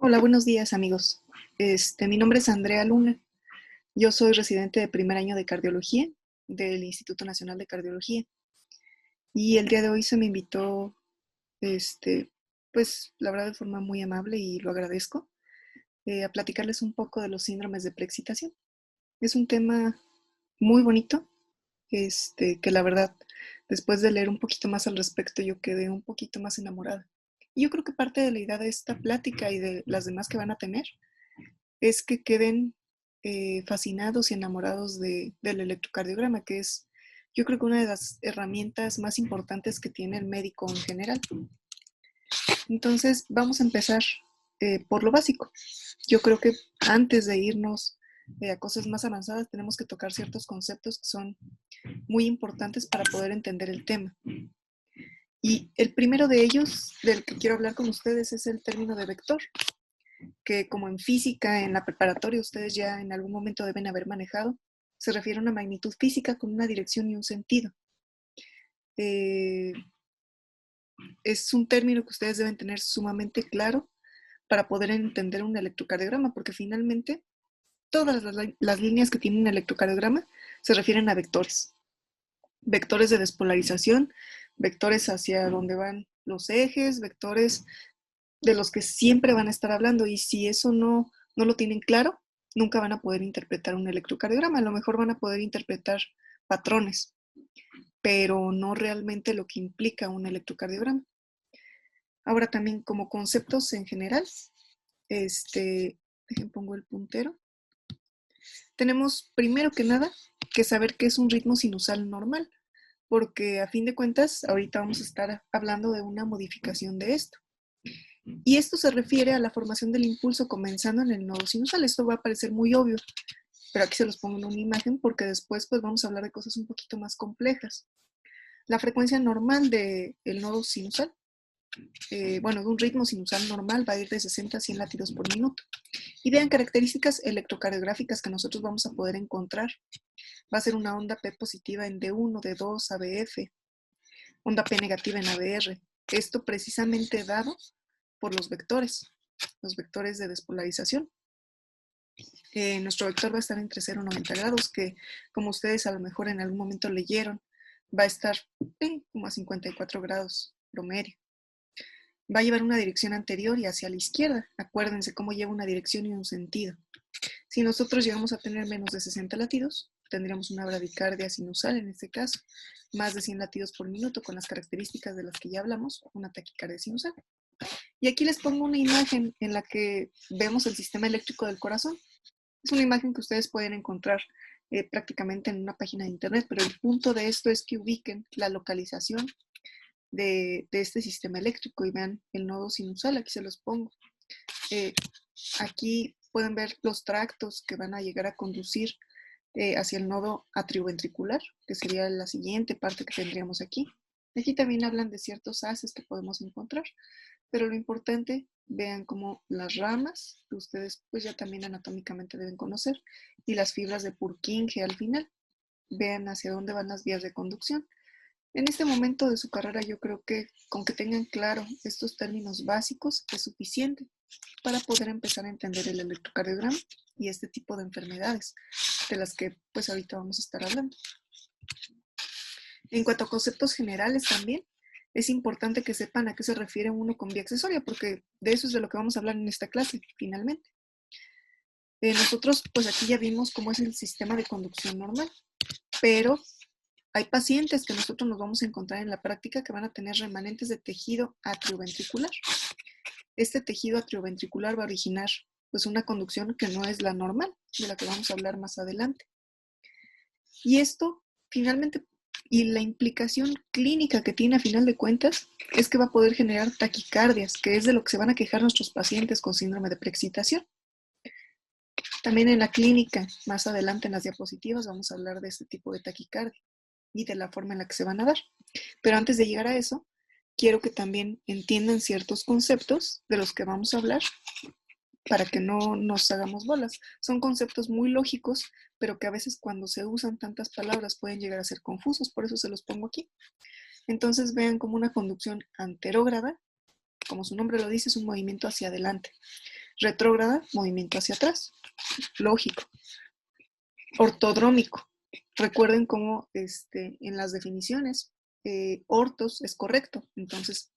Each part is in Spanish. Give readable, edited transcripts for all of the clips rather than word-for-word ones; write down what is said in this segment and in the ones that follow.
Hola, buenos días amigos. Mi nombre es Andrea Luna. Yo soy residente de primer año de cardiología del Instituto Nacional de Cardiología. Y el día de hoy se me invitó, pues la verdad de forma muy amable y lo agradezco, a platicarles un poco de los síndromes de preexcitación. Es un tema muy bonito, que la verdad, después de leer un poquito más al respecto, yo quedé un poquito más enamorada. Y yo creo que parte de la idea de esta plática y de las demás que van a tener es que queden fascinados y enamorados del electrocardiograma, que es, yo creo que una de las herramientas más importantes que tiene el médico en general. Entonces, vamos a empezar por lo básico. Yo creo que antes de irnos a cosas más avanzadas, tenemos que tocar ciertos conceptos que son muy importantes para poder entender el tema. Y el primero de ellos, del que quiero hablar con ustedes, es el término de vector, que como en física, en la preparatoria, ustedes ya en algún momento deben haber manejado, se refiere a una magnitud física con una dirección y un sentido. Es un término que ustedes deben tener sumamente claro para poder entender un electrocardiograma, porque finalmente todas las líneas que tienen un electrocardiograma se refieren a vectores. Vectores de despolarización, vectores hacia donde van los ejes, vectores de los que siempre van a estar hablando, y si eso no lo tienen claro, nunca van a poder interpretar un electrocardiograma. A lo mejor van a poder interpretar patrones, pero no realmente lo que implica un electrocardiograma. Ahora también como conceptos en general, dejen pongo el puntero. Tenemos primero que nada que saber qué es un ritmo sinusal normal, porque a fin de cuentas ahorita vamos a estar hablando de una modificación de esto. Y esto se refiere a la formación del impulso comenzando en el nodo sinusal. Esto va a parecer muy obvio, pero aquí se los pongo en una imagen porque después pues vamos a hablar de cosas un poquito más complejas. La frecuencia normal del nodo sinusal, de un ritmo sinusal normal va a ir de 60 a 100 latidos por minuto. Y vean características electrocardiográficas que nosotros vamos a poder encontrar. Va a ser una onda P positiva en D1, D2, ABF, onda P negativa en ABR. Esto precisamente dado por los vectores de despolarización. Nuestro vector va a estar entre 0 y 90 grados, que como ustedes a lo mejor en algún momento leyeron, va a estar como a 54 grados promedio. Va a llevar una dirección anterior y hacia la izquierda. Acuérdense cómo lleva una dirección y un sentido. Si nosotros llegamos a tener menos de 60 latidos, tendríamos una bradicardia sinusal en este caso, más de 100 latidos por minuto con las características de las que ya hablamos, una taquicardia sinusal. Y aquí les pongo una imagen en la que vemos el sistema eléctrico del corazón. Es una imagen que ustedes pueden encontrar prácticamente en una página de internet, pero el punto de esto es que ubiquen la localización de este sistema eléctrico y vean el nodo sinusal, aquí se los pongo. Aquí pueden ver los tractos que van a llegar a conducir hacia el nodo atrioventricular, que sería la siguiente parte que tendríamos aquí. Aquí también hablan de ciertos haces que podemos encontrar, pero lo importante, vean como las ramas, que ustedes pues ya también anatómicamente deben conocer, y las fibras de Purkinje al final. Vean hacia dónde van las vías de conducción. En este momento de su carrera yo creo que con que tengan claro estos términos básicos es suficiente para poder empezar a entender el electrocardiograma y este tipo de enfermedades de las que pues ahorita vamos a estar hablando. En cuanto a conceptos generales también, es importante que sepan a qué se refiere uno con vía accesoria, porque de eso es de lo que vamos a hablar en esta clase, finalmente. Nosotros pues aquí ya vimos cómo es el sistema de conducción normal, pero hay pacientes que nosotros nos vamos a encontrar en la práctica que van a tener remanentes de tejido atrioventricular. Este tejido atrioventricular va a originar pues una conducción que no es la normal, de la que vamos a hablar más adelante. Y esto finalmente, y la implicación clínica que tiene a final de cuentas, es que va a poder generar taquicardias, que es de lo que se van a quejar nuestros pacientes con síndrome de preexcitación. También en la clínica, más adelante en las diapositivas, vamos a hablar de este tipo de taquicardia y de la forma en la que se van a dar. Pero antes de llegar a eso, quiero que también entiendan ciertos conceptos de los que vamos a hablar para que no nos hagamos bolas. Son conceptos muy lógicos, pero que a veces cuando se usan tantas palabras pueden llegar a ser confusos, por eso se los pongo aquí. Entonces vean como una conducción anterógrada, como su nombre lo dice, es un movimiento hacia adelante. Retrógrada, movimiento hacia atrás. Lógico. Ortodrómico. Recuerden cómo en las definiciones, ortos es correcto. Entonces,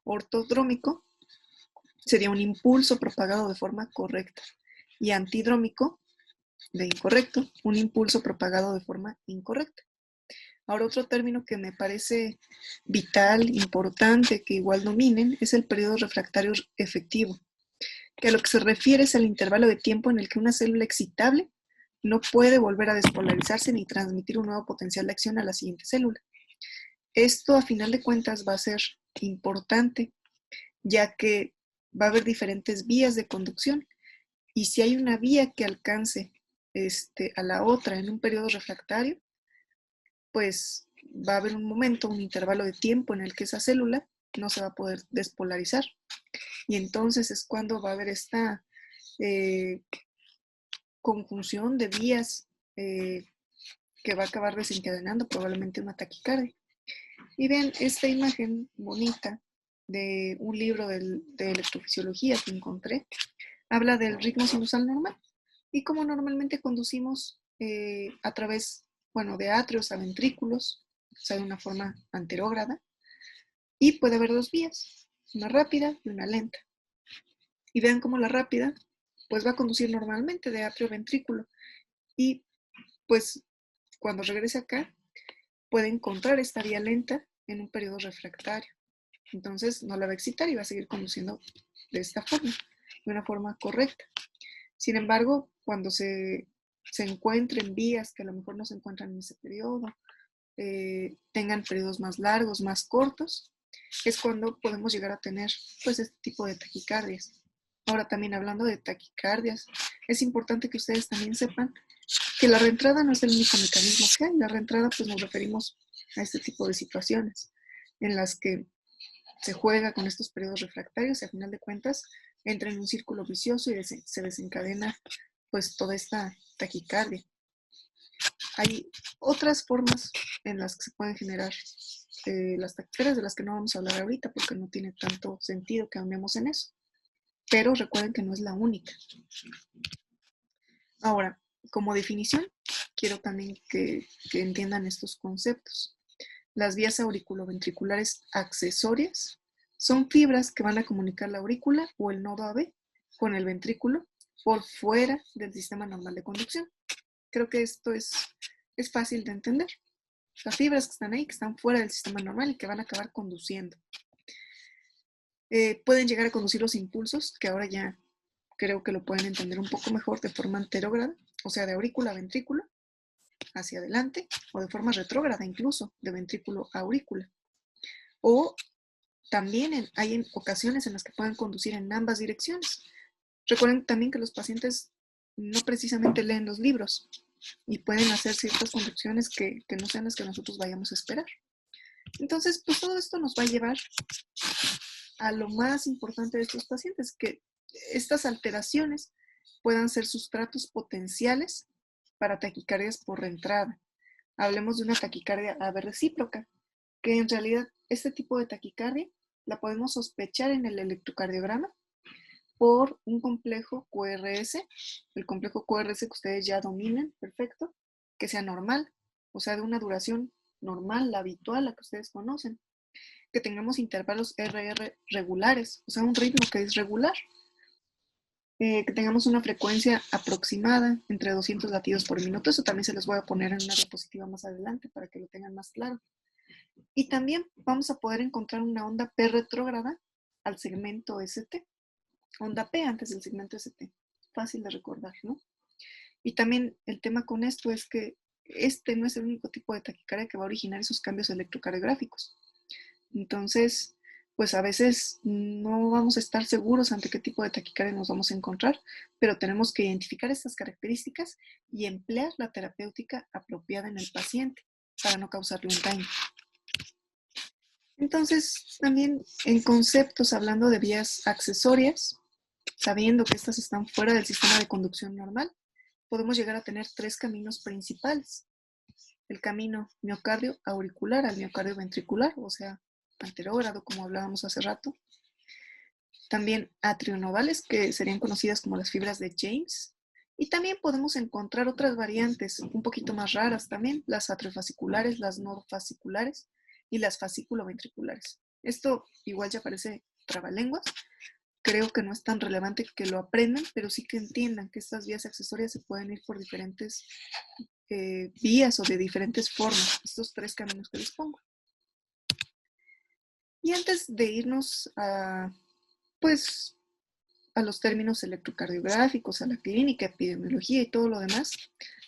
ortodrómico sería un impulso propagado de forma correcta. Y antidrómico, de incorrecto, un impulso propagado de forma incorrecta. Ahora, otro término que me parece vital, importante, que igual dominen, es el periodo refractario efectivo, que a lo que se refiere es el intervalo de tiempo en el que una célula excitable no puede volver a despolarizarse ni transmitir un nuevo potencial de acción a la siguiente célula. Esto, a final de cuentas, va a ser importante, ya que va a haber diferentes vías de conducción, y si hay una vía que alcance a la otra en un periodo refractario, pues va a haber un momento, un intervalo de tiempo en el que esa célula no se va a poder despolarizar. Y entonces es cuando va a haber esta conjunción de vías que va a acabar desencadenando probablemente una taquicardia. Y vean esta imagen bonita de un libro de electrofisiología que encontré. Habla del ritmo sinusal normal y cómo normalmente conducimos a través, de atrios a ventrículos, o sea, de una forma anterógrada, y puede haber dos vías, una rápida y una lenta. Y vean cómo la rápida, pues va a conducir normalmente de atrio a ventrículo, y pues cuando regrese acá, puede encontrar esta vía lenta en un periodo refractario. Entonces no la va a excitar y va a seguir conduciendo de esta forma, de una forma correcta. Sin embargo, cuando se encuentren vías que a lo mejor no se encuentran en ese periodo, tengan periodos más largos, más cortos, es cuando podemos llegar a tener pues este tipo de taquicardias. Ahora también hablando de taquicardias, es importante que ustedes también sepan que la reentrada no es el único mecanismo que hay. La reentrada pues nos referimos a este tipo de situaciones en las que se juega con estos periodos refractarios y a final de cuentas entra en un círculo vicioso y se desencadena pues toda esta taquicardia. Hay otras formas en las que se pueden generar las taquicardias, de las que no vamos a hablar ahorita porque no tiene tanto sentido que andemos en eso. Pero recuerden que no es la única. Ahora, como definición, quiero también que entiendan estos conceptos. Las vías auriculoventriculares accesorias son fibras que van a comunicar la aurícula o el nodo AB con el ventrículo por fuera del sistema normal de conducción. Creo que esto es fácil de entender. Las fibras que están ahí, que están fuera del sistema normal y que van a acabar conduciendo. Pueden llegar a conducir los impulsos, que ahora ya creo que lo pueden entender un poco mejor de forma anterógrada, o sea, de aurícula a ventrículo, hacia adelante, o de forma retrógrada incluso, de ventrículo a aurícula. O también hay ocasiones en las que pueden conducir en ambas direcciones. Recuerden también que los pacientes no precisamente leen los libros y pueden hacer ciertas conducciones que no sean las que nosotros vayamos a esperar. Entonces, pues todo esto nos va a llevar a lo más importante de estos pacientes, que estas alteraciones puedan ser sustratos potenciales para taquicardias por reentrada. Hablemos de una taquicardia AV recíproca, que en realidad este tipo de taquicardia la podemos sospechar en el electrocardiograma por un complejo QRS, el complejo QRS que ustedes ya dominan, perfecto, que sea normal, o sea, de una duración normal, la habitual, la que ustedes conocen, que tengamos intervalos RR regulares, o sea, un ritmo que es regular, que tengamos una frecuencia aproximada entre 200 latidos por minuto. Eso también se los voy a poner en una diapositiva más adelante para que lo tengan más claro. Y también vamos a poder encontrar una onda P retrógrada al segmento ST. Onda P antes del segmento ST. Fácil de recordar, ¿no? Y también el tema con esto es que este no es el único tipo de taquicardia que va a originar esos cambios electrocardiográficos. Entonces, pues a veces no vamos a estar seguros ante qué tipo de taquicardia nos vamos a encontrar, pero tenemos que identificar estas características y emplear la terapéutica apropiada en el paciente para no causarle un daño. Entonces, también en conceptos, hablando de vías accesorias, sabiendo que estas están fuera del sistema de conducción normal, podemos llegar a tener tres caminos principales. El camino miocardio auricular al miocardio ventricular, o sea, anterógrado, como hablábamos hace rato. también atrionodales, que serían conocidas como las fibras de James, y también podemos encontrar otras variantes un poquito más raras también, las atriofasciculares, las nodofasciculares y las fascículo-ventriculares. Esto igual ya parece trabalenguas, creo que no es tan relevante que lo aprendan, pero sí que entiendan que estas vías accesorias se pueden ir por diferentes vías o de diferentes formas, estos 3 caminos que les pongo. Y antes de irnos a, pues, a los términos electrocardiográficos, a la clínica, epidemiología y todo lo demás,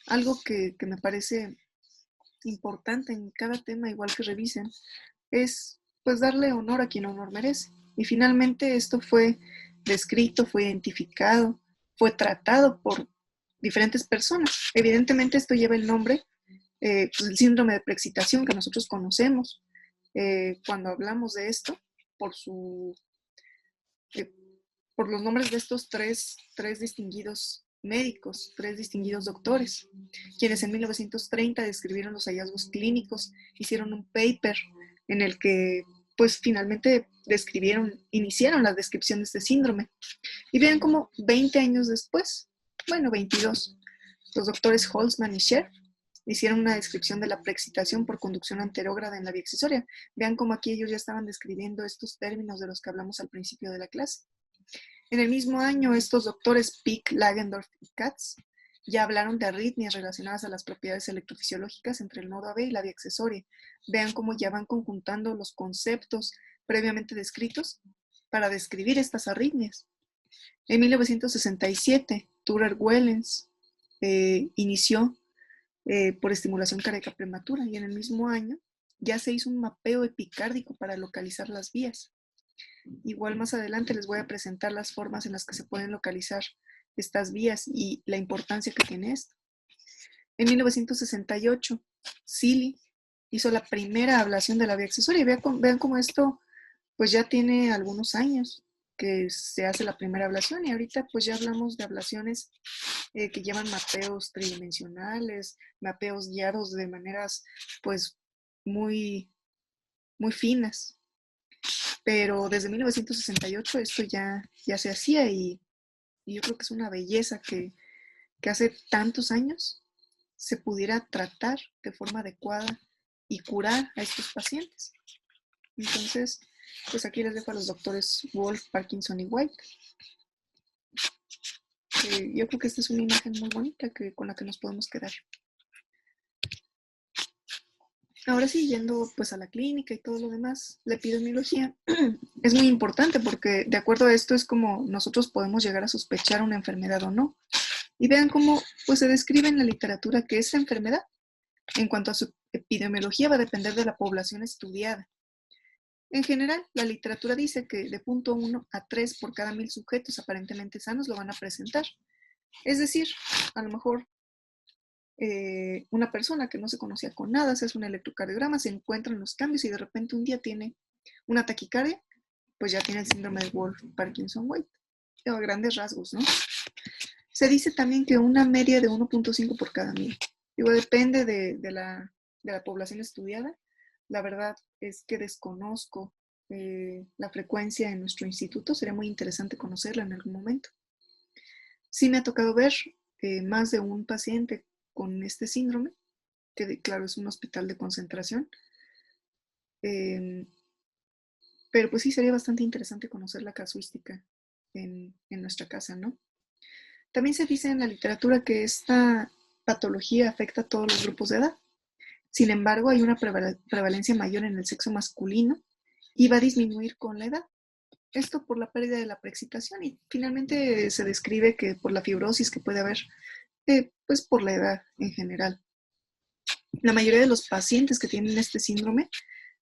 algo que me parece importante en cada tema, igual que revisen, es pues darle honor a quien honor merece. Y finalmente esto fue descrito, fue identificado, fue tratado por diferentes personas. Evidentemente esto lleva el nombre, pues el síndrome de preexcitación que nosotros conocemos cuando hablamos de esto, por su por los nombres de estos tres distinguidos médicos, 3 distinguidos doctores, quienes en 1930 describieron los hallazgos clínicos, hicieron un paper en el que pues finalmente iniciaron la descripción de este síndrome. Y vean cómo 20 años después, bueno, 22, los doctores Holzman y Scherf hicieron una descripción de la preexcitación por conducción anterógrada en la vía accesoria. Vean cómo aquí ellos ya estaban describiendo estos términos de los que hablamos al principio de la clase. En el mismo año, estos doctores Pick, Lagendorf y Katz ya hablaron de arritmias relacionadas a las propiedades electrofisiológicas entre el nodo AB y la vía accesoria. Vean cómo ya van conjuntando los conceptos previamente descritos para describir estas arritmias. En 1967, Thurer-Wellens inició por estimulación cardíaca prematura y en el mismo año ya se hizo un mapeo epicárdico para localizar las vías. Igual más adelante les voy a presentar las formas en las que se pueden localizar estas vías y la importancia que tiene esto. En 1968, Seeley hizo la primera ablación de la vía accesoria. Vean cómo esto pues ya tiene algunos años que se hace la primera ablación y ahorita pues ya hablamos de ablaciones que llevan mapeos tridimensionales, mapeos guiados de maneras pues muy, muy finas. Pero desde 1968 esto ya se hacía y yo creo que es una belleza que hace tantos años se pudiera tratar de forma adecuada y curar a estos pacientes. Entonces, pues aquí les dejo a los doctores Wolf, Parkinson y White. Yo creo que esta es una imagen muy bonita con la que nos podemos quedar. Ahora sí, yendo pues a la clínica y todo lo demás, la epidemiología es muy importante porque de acuerdo a esto es como nosotros podemos llegar a sospechar una enfermedad o no. Y vean cómo pues, se describe en la literatura que esta enfermedad, en cuanto a su epidemiología, va a depender de la población estudiada. En general, la literatura dice que de 0.1 a 3 por cada 1000 sujetos aparentemente sanos lo van a presentar. Es decir, a lo mejor una persona que no se conocía con nada, se hace un electrocardiograma, se encuentran los cambios y de repente un día tiene una taquicardia, pues ya tiene el síndrome de Wolff-Parkinson-White, a grandes rasgos, ¿no? Se dice también que una media de 1.5 por cada 1000. Digo, depende de la población estudiada. La verdad es que desconozco la frecuencia en nuestro instituto. Sería muy interesante conocerla en algún momento. Sí me ha tocado ver más de un paciente con este síndrome, que claro es un hospital de concentración. Pero pues sí sería bastante interesante conocer la casuística en nuestra casa, ¿no? También se dice en la literatura que esta patología afecta a todos los grupos de edad. Sin embargo, hay una prevalencia mayor en el sexo masculino y va a disminuir con la edad. Esto por la pérdida de la preexcitación y finalmente se describe que por la fibrosis que puede haber, pues por la edad en general. La mayoría de los pacientes que tienen este síndrome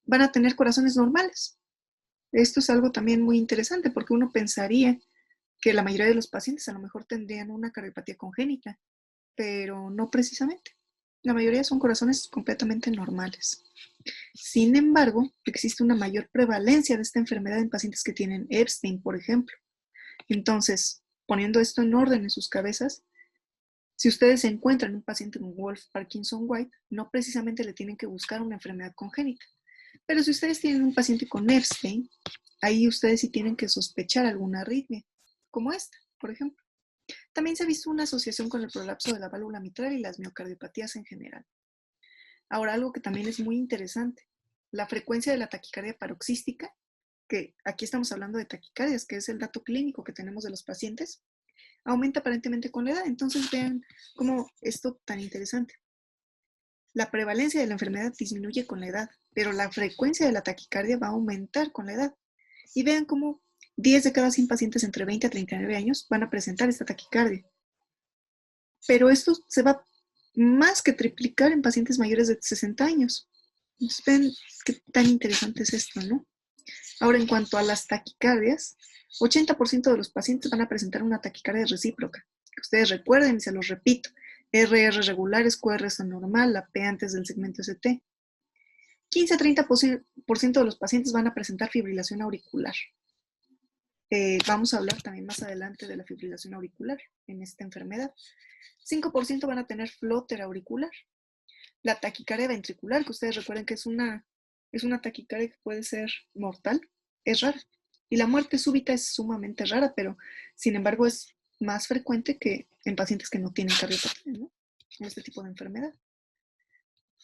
van a tener corazones normales. Esto es algo también muy interesante porque uno pensaría que la mayoría de los pacientes a lo mejor tendrían una cardiopatía congénita, pero no precisamente. La mayoría son corazones completamente normales. Sin embargo, existe una mayor prevalencia de esta enfermedad en pacientes que tienen Epstein, por ejemplo. Entonces, poniendo esto en orden en sus cabezas, si ustedes encuentran un paciente con Wolff-Parkinson-White, no precisamente le tienen que buscar una enfermedad congénita. Pero si ustedes tienen un paciente con Epstein, ahí ustedes sí tienen que sospechar alguna arritmia, como esta, por ejemplo. También se ha visto una asociación con el prolapso de la válvula mitral y las miocardiopatías en general. Ahora, algo que también es muy interesante, la frecuencia de la taquicardia paroxística, que aquí estamos hablando de taquicardias, que es el dato clínico que tenemos de los pacientes, aumenta aparentemente con la edad. Entonces vean cómo esto tan interesante. La prevalencia de la enfermedad disminuye con la edad, pero la frecuencia de la taquicardia va a aumentar con la edad. Y vean cómo 10 de cada 100 pacientes entre 20 a 39 años van a presentar esta taquicardia. Pero esto se va más que triplicar en pacientes mayores de 60 años. Entonces, ven qué tan interesante es esto, ¿no? Ahora, en cuanto a las taquicardias, 80% de los pacientes van a presentar una taquicardia recíproca. Ustedes recuerden, y se los repito, RR regulares, QRS normal, la P antes del segmento ST. 15 a 30% de los pacientes van a presentar fibrilación auricular. Vamos a hablar también más adelante de la fibrilación auricular en esta enfermedad. 5% van a tener flóter auricular. La taquicardia ventricular, que ustedes recuerden que es una taquicardia que puede ser mortal, es rara. Y la muerte súbita es sumamente rara, pero sin embargo es más frecuente que en pacientes que no tienen cardiopatía, ¿no? En este tipo de enfermedad.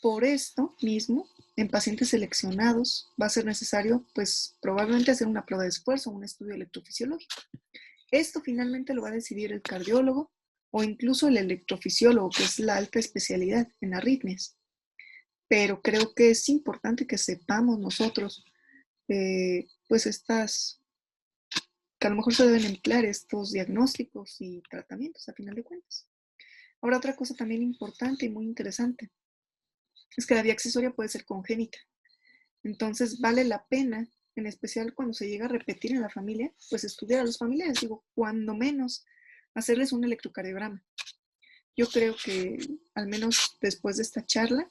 Por esto mismo, en pacientes seleccionados va a ser necesario, pues probablemente hacer una prueba de esfuerzo, un estudio electrofisiológico. Esto finalmente lo va a decidir el cardiólogo o incluso el electrofisiólogo, que es la alta especialidad en arritmias. Pero creo que es importante que sepamos nosotros, pues que a lo mejor se deben emplear estos diagnósticos y tratamientos a final de cuentas. Ahora, otra cosa también importante y muy interesante es que la vía accesoria puede ser congénita. Entonces, vale la pena, en especial cuando se llega a repetir en la familia, pues estudiar a los familiares, digo, cuando menos, hacerles un electrocardiograma. Yo creo que, al menos después de esta charla,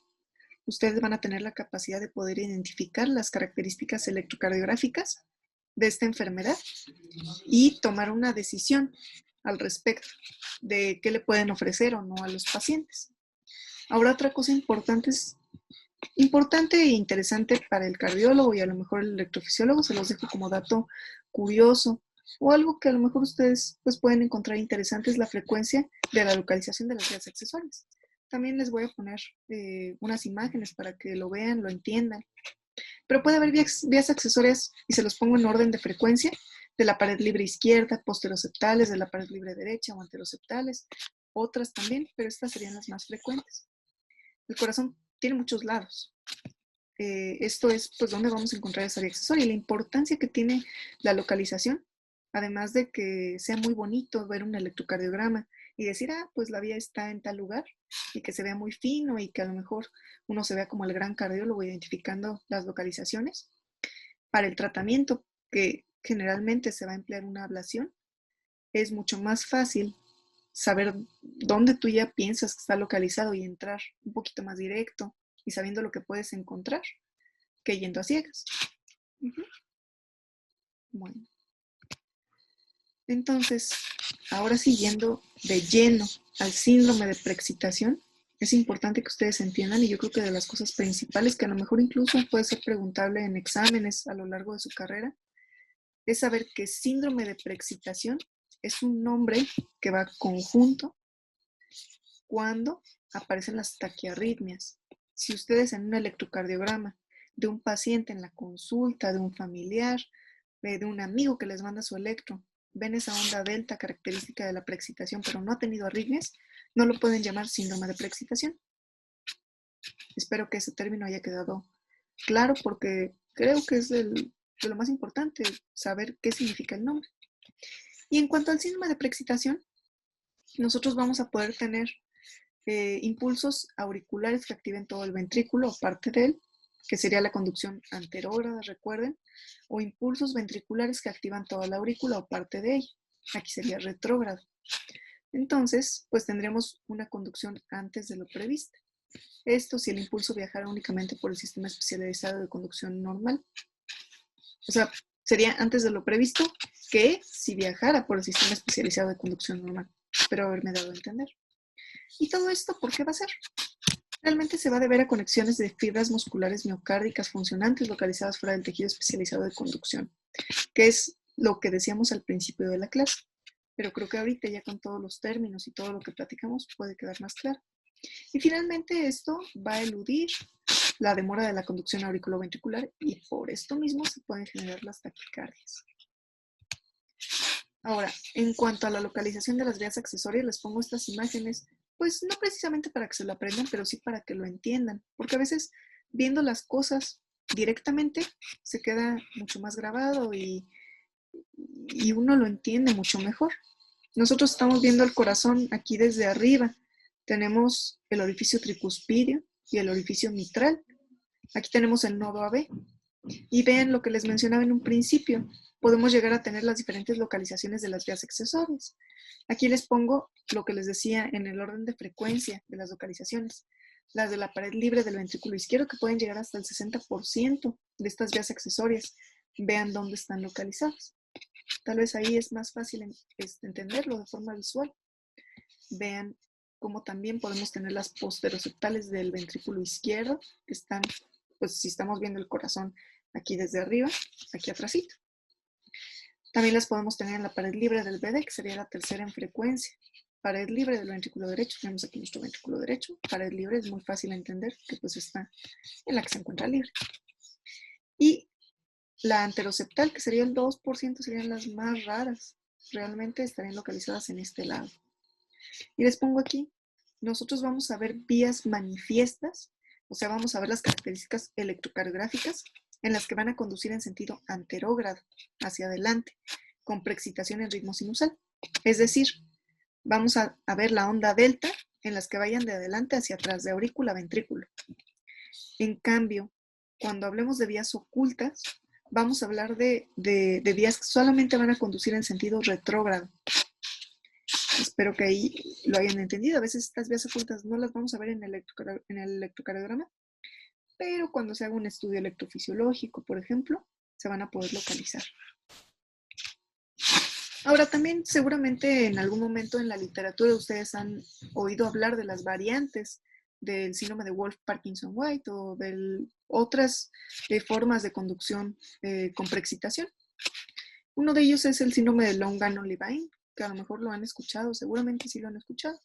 ustedes van a tener la capacidad de poder identificar las características electrocardiográficas de esta enfermedad y tomar una decisión al respecto de qué le pueden ofrecer o no a los pacientes. Ahora, otra cosa importante e interesante para el cardiólogo y a lo mejor el electrofisiólogo, se los dejo como dato curioso o algo que a lo mejor ustedes pues, pueden encontrar interesante, es la frecuencia de la localización de las vías accesorias. También les voy a poner unas imágenes para que lo vean, lo entiendan. Pero puede haber vías accesorias, y se los pongo en orden de frecuencia, de la pared libre izquierda, posteroceptales, de la pared libre derecha o anteroceptales, otras también, pero estas serían las más frecuentes. El corazón tiene muchos lados. Esto es pues dónde vamos a encontrar esa vía accesoria y la importancia que tiene la localización, además de que sea muy bonito ver un electrocardiograma y decir, pues la vía está en tal lugar, y que se vea muy fino y que a lo mejor uno se vea como el gran cardiólogo identificando las localizaciones. Para el tratamiento, que generalmente se va a emplear una ablación, es mucho más fácil saber dónde tú ya piensas que está localizado y entrar un poquito más directo y sabiendo lo que puedes encontrar que yendo a ciegas. Bueno, entonces, ahora sí, yendo de lleno al síndrome de preexcitación, es importante que ustedes entiendan, y yo creo que de las cosas principales que a lo mejor incluso puede ser preguntable en exámenes a lo largo de su carrera, es saber que síndrome de preexcitación es un nombre que va conjunto cuando aparecen las taquiarritmias. Si ustedes en un electrocardiograma de un paciente en la consulta, de un familiar, de un amigo que les manda su electro, ven esa onda delta característica de la preexcitación, pero no ha tenido arritmias, no lo pueden llamar síndrome de preexcitación. Espero que ese término haya quedado claro, porque creo que es de lo más importante, saber qué significa el nombre. Y en cuanto al síndrome de preexcitación, nosotros vamos a poder tener impulsos auriculares que activen todo el ventrículo o parte de él, que sería la conducción anterógrada, recuerden, o impulsos ventriculares que activan toda la aurícula o parte de ella. Aquí sería retrógrado. Entonces, pues tendríamos una conducción antes de lo previsto. Esto si el impulso viajara únicamente por el sistema especializado de conducción normal. O sea, sería antes de lo previsto que si viajara por el sistema especializado de conducción normal. Espero haberme dado a entender. ¿Y todo esto por qué va a ser? Realmente se va a deber a conexiones de fibras musculares miocárdicas funcionantes localizadas fuera del tejido especializado de conducción, que es lo que decíamos al principio de la clase. Pero creo que ahorita ya con todos los términos y todo lo que platicamos puede quedar más claro. Y finalmente esto va a eludir la demora de la conducción auriculoventricular y por esto mismo se pueden generar las taquicardias. Ahora, en cuanto a la localización de las vías accesorias, les pongo estas imágenes, pues no precisamente para que se lo aprendan, pero sí para que lo entiendan, porque a veces viendo las cosas directamente se queda mucho más grabado y uno lo entiende mucho mejor. Nosotros estamos viendo el corazón aquí desde arriba. Tenemos el orificio tricuspidio y el orificio mitral. Aquí tenemos el nodo AB. Y vean lo que les mencionaba en un principio. Podemos llegar a tener las diferentes localizaciones de las vías accesorias. Aquí les pongo lo que les decía en el orden de frecuencia de las localizaciones. Las de la pared libre del ventrículo izquierdo, que pueden llegar hasta el 60% de estas vías accesorias. Vean dónde están localizadas. Tal vez ahí es más fácil entenderlo de forma visual. Vean cómo también podemos tener las posteroseptales del ventrículo izquierdo, que están, pues si estamos viendo el corazón aquí desde arriba, aquí atrásito. También las podemos tener en la pared libre del BD, que sería la tercera en frecuencia. Pared libre del ventrículo derecho, tenemos aquí nuestro ventrículo derecho. Pared libre es muy fácil de entender, que pues está en la que se encuentra libre. Y la anteroseptal, que sería el 2%, serían las más raras. Realmente estarían localizadas en este lado. Y les pongo aquí, nosotros vamos a ver vías manifiestas, o sea, vamos a ver las características electrocardiográficas en las que van a conducir en sentido anterógrado, hacia adelante, con preexcitación en ritmo sinusal. Es decir, vamos a ver la onda delta en las que vayan de adelante hacia atrás, de aurícula a ventrículo. En cambio, cuando hablemos de vías ocultas, vamos a hablar de vías que solamente van a conducir en sentido retrógrado. Espero que ahí lo hayan entendido. A veces estas vías ocultas no las vamos a ver en el electrocardiograma, pero cuando se haga un estudio electrofisiológico, por ejemplo, se van a poder localizar. Ahora, también seguramente en algún momento en la literatura ustedes han oído hablar de las variantes del síndrome de Wolff-Parkinson-White o de otras formas de conducción con preexcitación. Uno de ellos es el síndrome de Long-Gannon-Levine, que a lo mejor lo han escuchado, seguramente sí lo han escuchado,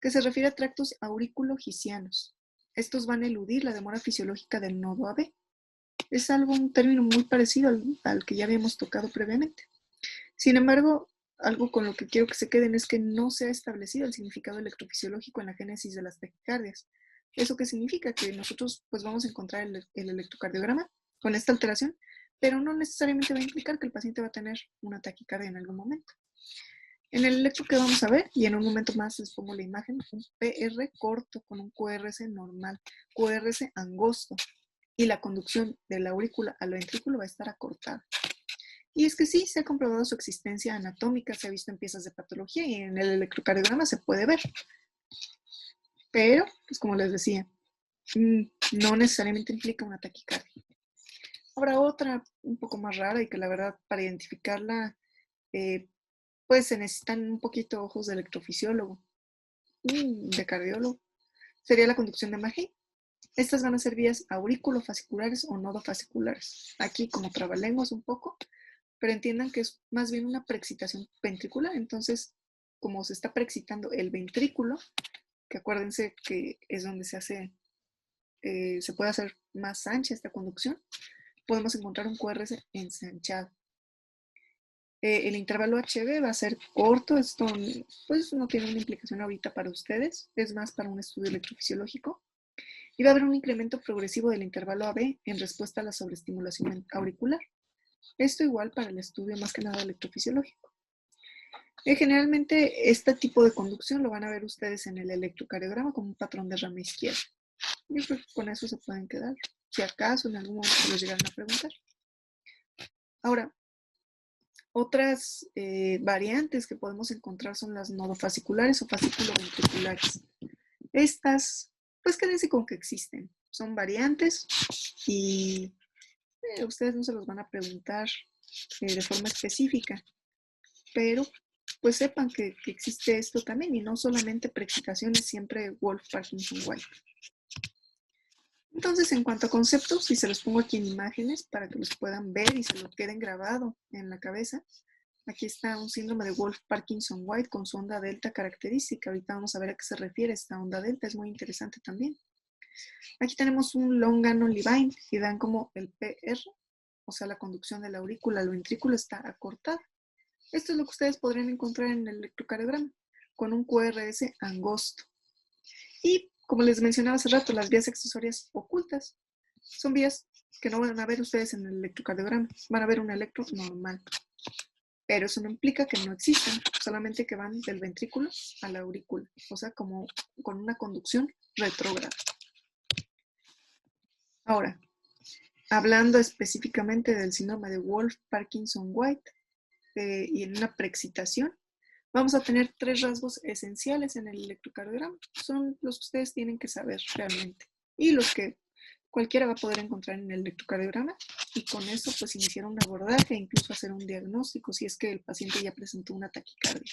que se refiere a tractos aurículo-gisianos. Estos van a eludir la demora fisiológica del nodo AB. Es un término muy parecido al que ya habíamos tocado previamente. Sin embargo, algo con lo que quiero que se queden es que no se ha establecido el significado electrofisiológico en la génesis de las taquicardias. ¿Eso qué significa? Que nosotros pues vamos a encontrar el electrocardiograma con esta alteración, pero no necesariamente va a implicar que el paciente va a tener una taquicardia en algún momento. En el electro que vamos a ver, y en un momento más les pongo la imagen, un PR corto con un QRS normal, QRS angosto, y la conducción de la aurícula al ventrículo va a estar acortada. Y es que sí, se ha comprobado su existencia anatómica, se ha visto en piezas de patología y en el electrocardiograma se puede ver. Pero, pues como les decía, no necesariamente implica una taquicardia. Ahora otra un poco más rara y que la verdad para identificarla pues se necesitan un poquito ojos de electrofisiólogo, de cardiólogo. Sería la conducción de Mahay. Estas van a ser vías aurículo-fasciculares o nodo-fasciculares. Aquí como trabalenguas un poco, pero entiendan que es más bien una preexcitación ventricular. Entonces, como se está preexcitando el ventrículo, que acuérdense que es donde se puede hacer más ancha esta conducción, podemos encontrar un QRS ensanchado. El intervalo HB va a ser corto, esto pues no tiene una implicación ahorita para ustedes, es más para un estudio electrofisiológico. Y va a haber un incremento progresivo del intervalo AB en respuesta a la sobreestimulación auricular. Esto igual para el estudio más que nada electrofisiológico. Generalmente este tipo de conducción lo van a ver ustedes en el electrocardiograma como un patrón de rama izquierda. Yo creo que con eso se pueden quedar, si acaso en algún momento los llegaran a preguntar. Ahora, otras variantes que podemos encontrar son las nodofasciculares o fasciculoventriculares. Estas, pues quédense con que existen. Son variantes y ustedes no se los van a preguntar de forma específica, pero pues sepan que existe esto también y no solamente preexcitaciones siempre Wolff-Parkinson-White. Entonces, en cuanto a conceptos, y se los pongo aquí en imágenes para que los puedan ver y se lo queden grabado en la cabeza. Aquí está un síndrome de Wolff-Parkinson-White con su onda delta característica. Ahorita vamos a ver a qué se refiere esta onda delta, es muy interesante también. Aquí tenemos un Longano-Levine y dan como el PR, o sea, la conducción de la aurícula al ventrículo está acortada. Esto es lo que ustedes podrían encontrar en el electrocardiograma, con un QRS angosto. Y como les mencionaba hace rato, las vías accesorias ocultas son vías que no van a ver ustedes en el electrocardiograma, van a ver un electro normal. Pero eso no implica que no existan, solamente que van del ventrículo a la aurícula, o sea, como con una conducción retrógrada. Ahora, hablando específicamente del síndrome de Wolff-Parkinson-White y en una preexcitación, vamos a tener 3 rasgos esenciales en el electrocardiograma. Son los que ustedes tienen que saber realmente y los que cualquiera va a poder encontrar en el electrocardiograma y con eso pues iniciar un abordaje e incluso hacer un diagnóstico si es que el paciente ya presentó una taquicardia.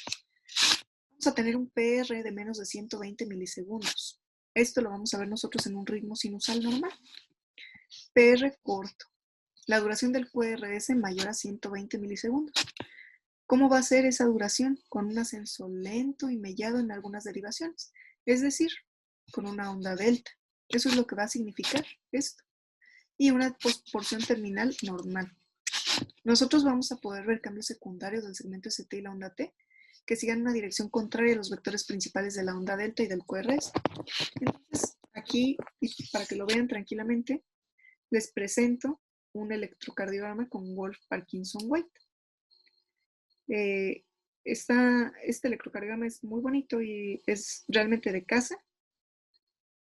Vamos a tener un PR de menos de 120 milisegundos. Esto lo vamos a ver nosotros en un ritmo sinusal normal. PR corto. La duración del QRS mayor a 120 milisegundos. ¿Cómo va a ser esa duración? Con un ascenso lento y mellado en algunas derivaciones, es decir, con una onda delta. Eso es lo que va a significar esto. Y una porción terminal normal. Nosotros vamos a poder ver cambios secundarios del segmento ST y la onda T que sigan una dirección contraria a los vectores principales de la onda delta y del QRS. Entonces, aquí, para que lo vean tranquilamente, les presento un electrocardiograma con Wolff-Parkinson-White. Este electrocardiograma es muy bonito y es realmente de casa,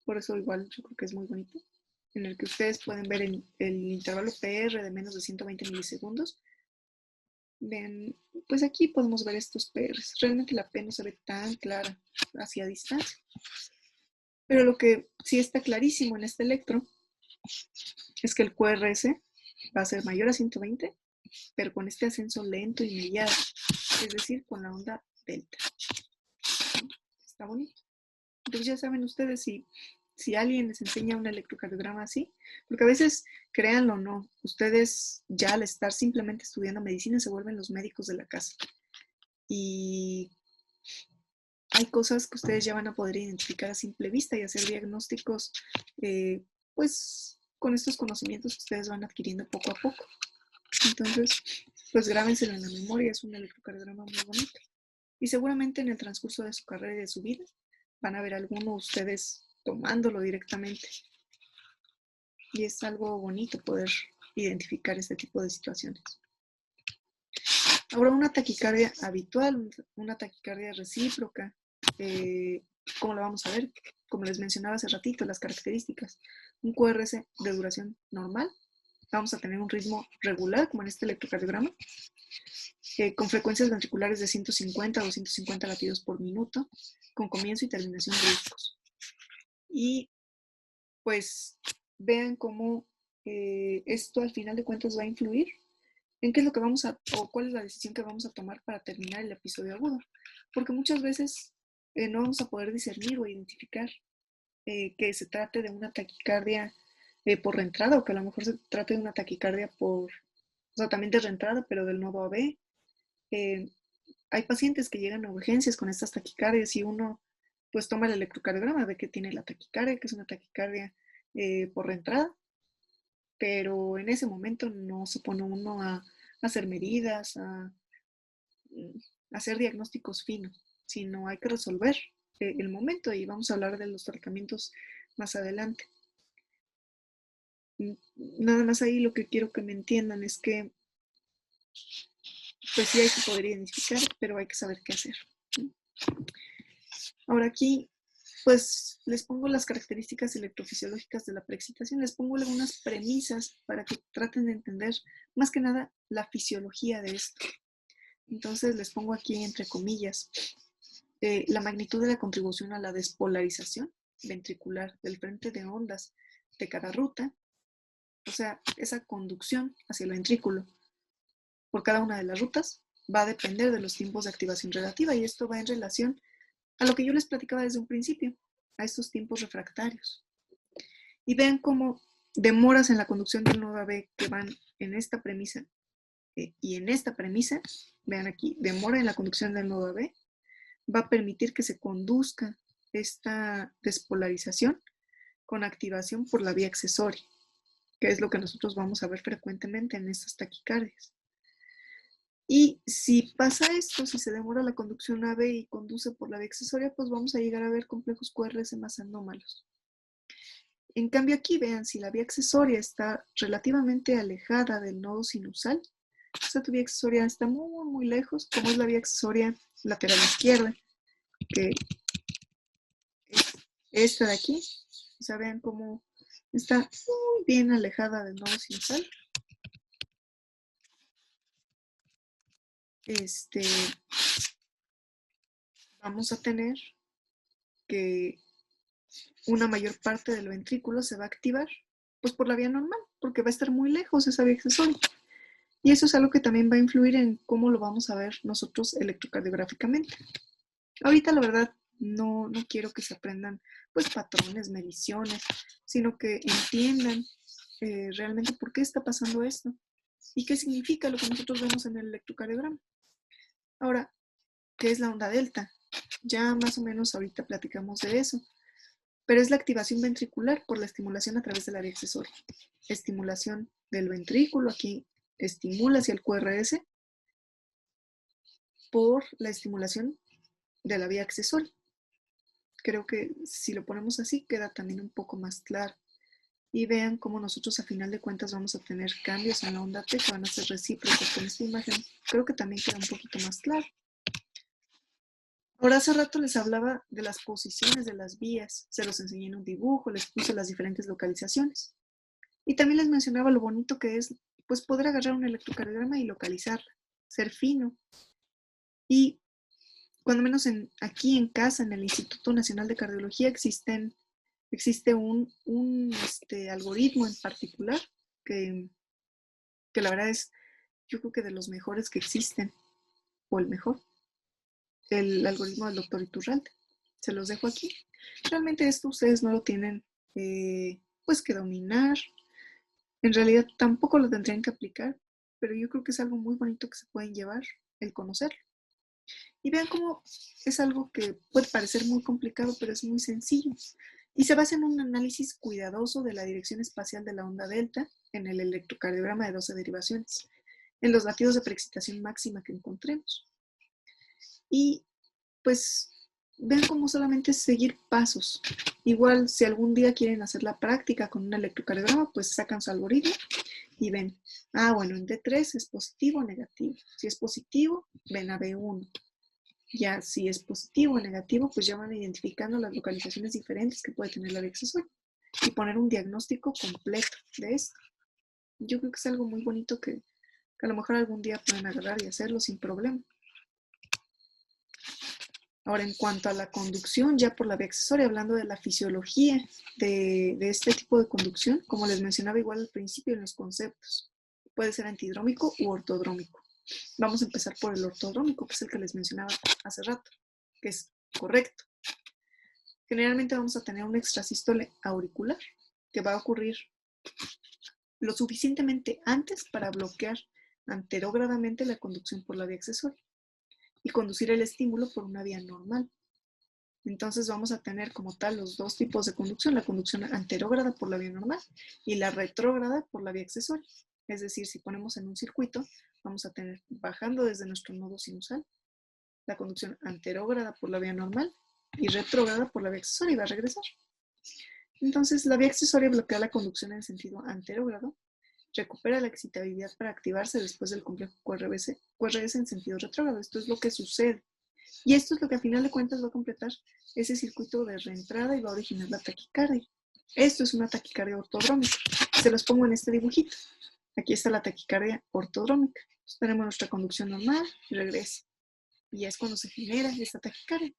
por eso igual yo creo que es muy bonito, en el que ustedes pueden ver el intervalo PR de menos de 120 milisegundos. Ven, pues aquí podemos ver estos PRs. Realmente la P no se ve tan clara hacia distancia. Pero lo que sí está clarísimo en este electro es que el QRS va a ser mayor a 120, pero con este ascenso lento y mellado, es decir, con la onda delta. Está bonito. Entonces ya saben ustedes si alguien les enseña un electrocardiograma así, porque a veces, créanlo o no, ustedes ya al estar simplemente estudiando medicina se vuelven los médicos de la casa. Y hay cosas que ustedes ya van a poder identificar a simple vista y hacer diagnósticos, pues con estos conocimientos que ustedes van adquiriendo poco a poco. Entonces, pues grábenselo en la memoria, es un electrocardiograma muy bonito. Y seguramente en el transcurso de su carrera y de su vida van a ver alguno de ustedes tomándolo directamente. Y es algo bonito poder identificar este tipo de situaciones. Ahora, una taquicardia habitual, una taquicardia recíproca, ¿cómo la vamos a ver? Como les mencionaba hace ratito, las características. Un QRS de duración normal. Vamos a tener un ritmo regular, como en este electrocardiograma, con frecuencias ventriculares de 150 a 250 latidos por minuto, con comienzo y terminación bruscos. Y pues vean cómo esto al final de cuentas va a influir en qué es lo que vamos a, o cuál es la decisión que vamos a tomar para terminar el episodio agudo. Porque muchas veces no vamos a poder discernir o identificar que se trate de una taquicardia por reentrada o que a lo mejor se trate de una taquicardia por, o sea, también de reentrada, pero del nodo AB. Hay pacientes que llegan a urgencias con estas taquicardias y uno pues toma el electrocardiograma, ve que tiene la taquicardia, que es una taquicardia por reentrada, pero en ese momento no se pone uno a hacer medidas, a hacer diagnósticos finos, sino hay que resolver el momento y vamos a hablar de los tratamientos más adelante. Nada más ahí lo que quiero que me entiendan es que pues sí hay que poder identificar, pero hay que saber qué hacer. Ahora aquí pues les pongo las características electrofisiológicas de la preexcitación, les pongo algunas premisas para que traten de entender más que nada la fisiología de esto. Entonces les pongo aquí entre comillas la magnitud de la contribución a la despolarización ventricular del frente de ondas de cada ruta, o sea, esa conducción hacia el ventrículo por cada una de las rutas va a depender de los tiempos de activación relativa y esto va en relación a lo que yo les platicaba desde un principio, a estos tiempos refractarios. Y vean cómo demoras en la conducción del nodo AB que van en esta premisa y en esta premisa, vean aquí, demora en la conducción del nodo AB, va a permitir que se conduzca esta despolarización con activación por la vía accesoria, que es lo que nosotros vamos a ver frecuentemente en estas taquicardias. Y si pasa esto, si se demora la conducción AB y conduce por la vía accesoria, pues vamos a llegar a ver complejos QRS más anómalos. En cambio aquí, vean, si la vía accesoria está relativamente alejada del nodo sinusal, esta vía accesoria está muy lejos, como es la vía accesoria lateral izquierda, que es esta de aquí. O sea, vean cómo está muy bien alejada del nodo sinusal. Vamos a tener que una mayor parte del ventrículo se va a activar pues por la vía normal, porque va a estar muy lejos esa vía accesoria. Y eso es algo que también va a influir en cómo lo vamos a ver nosotros electrocardiográficamente. Ahorita la verdad no quiero que se aprendan pues patrones, mediciones, sino que entiendan realmente por qué está pasando esto y qué significa lo que nosotros vemos en el electrocardiograma. Ahora, ¿qué es la onda delta? Ya más o menos ahorita platicamos de eso, pero es la activación ventricular por la estimulación a través de la vía accesoria. Estimulación del ventrículo, aquí estimula hacia el QRS por la estimulación de la vía accesoria. Creo que si lo ponemos así queda también un poco más claro. Y vean cómo nosotros a final de cuentas vamos a tener cambios en la onda T que van a ser recíprocos con esta imagen. Creo que también queda un poquito más claro. Ahora hace rato les hablaba de las posiciones de las vías. Se los enseñé en un dibujo, les puse las diferentes localizaciones. Y también les mencionaba lo bonito que es pues poder agarrar un electrocardiograma y localizarla, ser fino. Y cuando menos aquí en casa, en el Instituto Nacional de Cardiología, existe un algoritmo en particular que la verdad es, yo creo que de los mejores que existen, o el mejor, el algoritmo del doctor Iturralde. Se los dejo aquí. Realmente esto ustedes no lo tienen pues que dominar. En realidad tampoco lo tendrían que aplicar, pero yo creo que es algo muy bonito que se pueden llevar, el conocerlo. Y vean cómo es algo que puede parecer muy complicado, pero es muy sencillo. Y se basa en un análisis cuidadoso de la dirección espacial de la onda delta en el electrocardiograma de 12 derivaciones, en los latidos de preexcitación máxima que encontremos. Y pues vean cómo solamente es seguir pasos. Igual si algún día quieren hacer la práctica con un electrocardiograma, pues sacan su algoritmo y ven, bueno, en D3 es positivo o negativo. Si es positivo, ven a B1. Ya si es positivo o negativo, pues ya van identificando las localizaciones diferentes que puede tener la vía accesoria y poner un diagnóstico completo de esto. Yo creo que es algo muy bonito que a lo mejor algún día pueden agarrar y hacerlo sin problema. Ahora, en cuanto a la conducción, ya por la vía accesoria, hablando de la fisiología de este tipo de conducción, como les mencionaba igual al principio en los conceptos, puede ser antidrómico u ortodrómico. Vamos a empezar por el ortodrómico, que es el que les mencionaba hace rato, que es correcto. Generalmente vamos a tener un extrasístole auricular que va a ocurrir lo suficientemente antes para bloquear anterógradamente la conducción por la vía accesoria y conducir el estímulo por una vía normal. Entonces vamos a tener como tal los dos tipos de conducción, la conducción anterógrada por la vía normal y la retrógrada por la vía accesoria. Es decir, si ponemos en un circuito, vamos a tener bajando desde nuestro nodo sinusal la conducción anterógrada por la vía normal y retrógrada por la vía accesoria y va a regresar. Entonces la vía accesoria bloquea la conducción en sentido anterógrado, recupera la excitabilidad para activarse después del complejo QRS en sentido retrógrado. Esto es lo que sucede. Y esto es lo que a final de cuentas va a completar ese circuito de reentrada y va a originar la taquicardia. Esto es una taquicardia ortodrómica. Se los pongo en este dibujito. Aquí está la taquicardia ortodrómica. Entonces tenemos nuestra conducción normal y regresa. Y es cuando se genera esta taquicardia,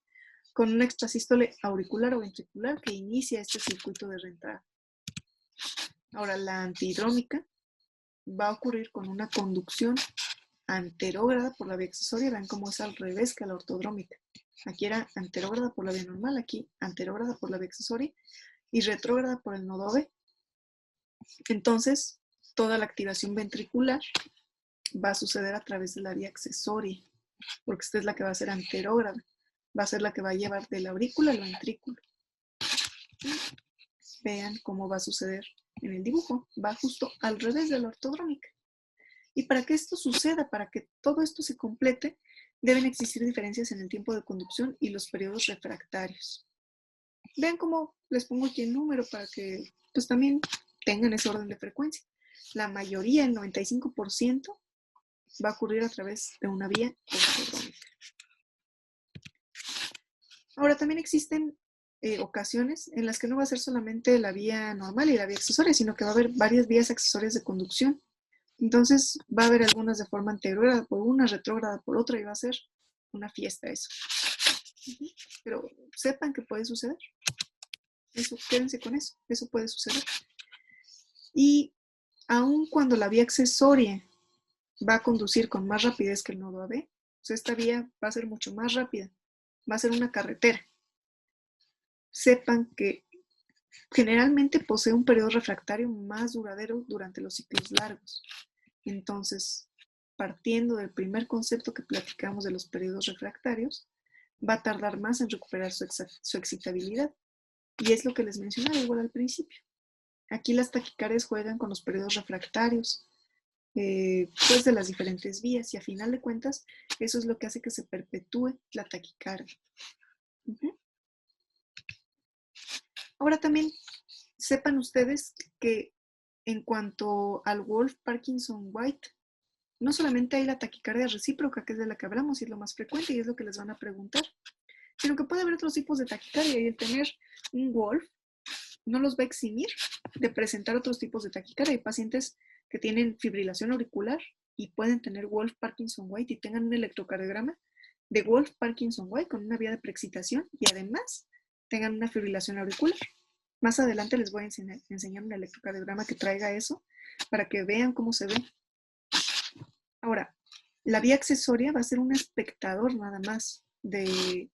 con un extrasístole auricular o ventricular que inicia este circuito de reentrada. Ahora, la antidrómica va a ocurrir con una conducción anterógrada por la vía accesoria. Vean cómo es al revés que la ortodrómica. Aquí era anterógrada por la vía normal, aquí anterógrada por la vía accesoria y retrógrada por el nodo B. Entonces, toda la activación ventricular va a suceder a través de la vía accesoria, porque esta es la que va a ser anterógrada, va a ser la que va a llevar de la aurícula al ventrículo. Vean cómo va a suceder en el dibujo, va justo al revés de la ortodrómica. Y para que esto suceda, para que todo esto se complete, deben existir diferencias en el tiempo de conducción y los periodos refractarios. Vean cómo les pongo aquí el número para que pues también tengan ese orden de frecuencia. La mayoría, el 95%, va a ocurrir a través de una vía ortodrómica. Ahora, también existen ocasiones en las que no va a ser solamente la vía normal y la vía accesoria, sino que va a haber varias vías accesorias de conducción. Entonces, va a haber algunas de forma anterógrada por una, retrógrada por otra, y va a ser una fiesta eso. Pero sepan que puede suceder. Eso, quédense con eso. Eso puede suceder. Y aun cuando la vía accesoria va a conducir con más rapidez que el nodo AB, pues esta vía va a ser mucho más rápida. Va a ser una carretera. Sepan que generalmente posee un periodo refractario más duradero durante los ciclos largos. Entonces, partiendo del primer concepto que platicamos de los periodos refractarios, va a tardar más en recuperar su excitabilidad. Y es lo que les mencionaba igual al principio. Aquí las taquicardias juegan con los periodos refractarios, pues de las diferentes vías, y a final de cuentas, eso es lo que hace que se perpetúe la taquicardia. Ahora también sepan ustedes que en cuanto al Wolff-Parkinson-White, no solamente hay la taquicardia recíproca, que es de la que hablamos y es lo más frecuente y es lo que les van a preguntar, sino que puede haber otros tipos de taquicardia, y el tener un Wolff no los va a eximir de presentar otros tipos de taquicardia. Hay pacientes que tienen fibrilación auricular y pueden tener Wolff-Parkinson-White y tengan un electrocardiograma de Wolff-Parkinson-White con una vía de preexcitación y además tengan una fibrilación auricular. Más adelante les voy a enseñar un electrocardiograma que traiga eso para que vean cómo se ve. Ahora, la vía accesoria va a ser un espectador nada más de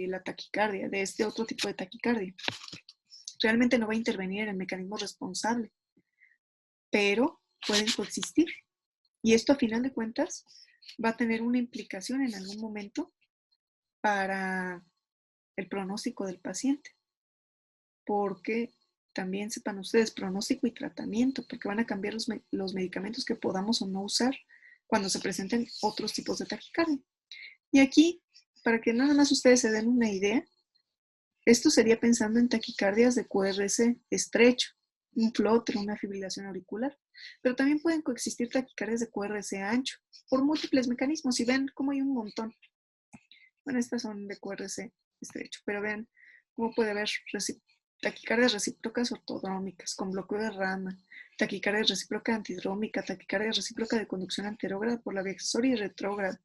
la taquicardia, de este otro tipo de taquicardia. Realmente no va a intervenir en el mecanismo responsable, pero pueden coexistir. Y esto, a final de cuentas, va a tener una implicación en algún momento para el pronóstico del paciente. Porque también sepan ustedes, pronóstico y tratamiento, porque van a cambiar los medicamentos que podamos o no usar cuando se presenten otros tipos de taquicardia. Y aquí, para que nada más ustedes se den una idea, esto sería pensando en taquicardias de QRS estrecho, un flutter, una fibrilación auricular, pero también pueden coexistir taquicardias de QRS ancho, por múltiples mecanismos, y ven cómo hay un montón. Bueno, estas son de QRS estrecho, pero vean cómo puede haber taquicardias recíprocas ortodrómicas con bloqueo de rama, taquicardia recíproca antidrómica, taquicardia recíproca de conducción anterógrada por la vía accesoria y retrógrada,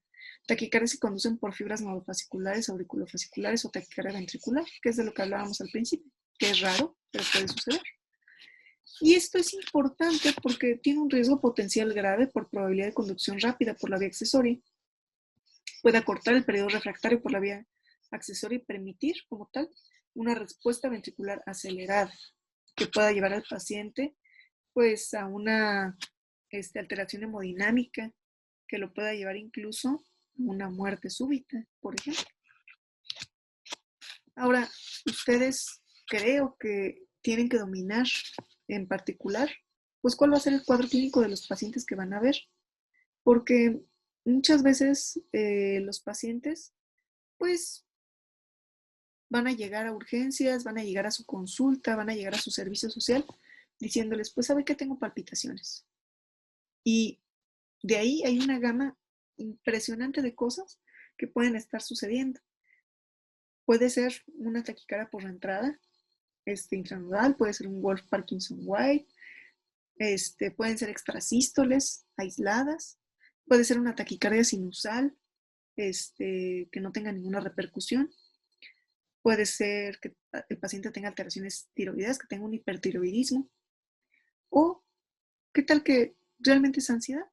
taquicardias que conducen por fibras nodofasciculares, auriculofasciculares o taquicardia ventricular, que es de lo que hablábamos al principio, que es raro, pero puede suceder. Y esto es importante porque tiene un riesgo potencial grave por probabilidad de conducción rápida por la vía accesoria. Puede acortar el periodo refractario por la vía accesoria y permitir, como tal, una respuesta ventricular acelerada que pueda llevar al paciente pues a una alteración hemodinámica que lo pueda llevar incluso a una muerte súbita, por ejemplo. Ahora, ustedes creo que tienen que dominar en particular, pues cuál va a ser el cuadro clínico de los pacientes que van a ver, porque muchas veces los pacientes pues van a llegar a urgencias, van a llegar a su consulta, van a llegar a su servicio social diciéndoles, pues sabe que tengo palpitaciones. Y de ahí hay una gama impresionante de cosas que pueden estar sucediendo. Puede ser una taquicardia por entrada, intranodal, puede ser un Wolff-Parkinson-White, pueden ser extrasístoles aisladas, puede ser una taquicardia sinusal, que no tenga ninguna repercusión. Puede ser que el paciente tenga alteraciones tiroideas, que tenga un hipertiroidismo. O, ¿qué tal que realmente es ansiedad?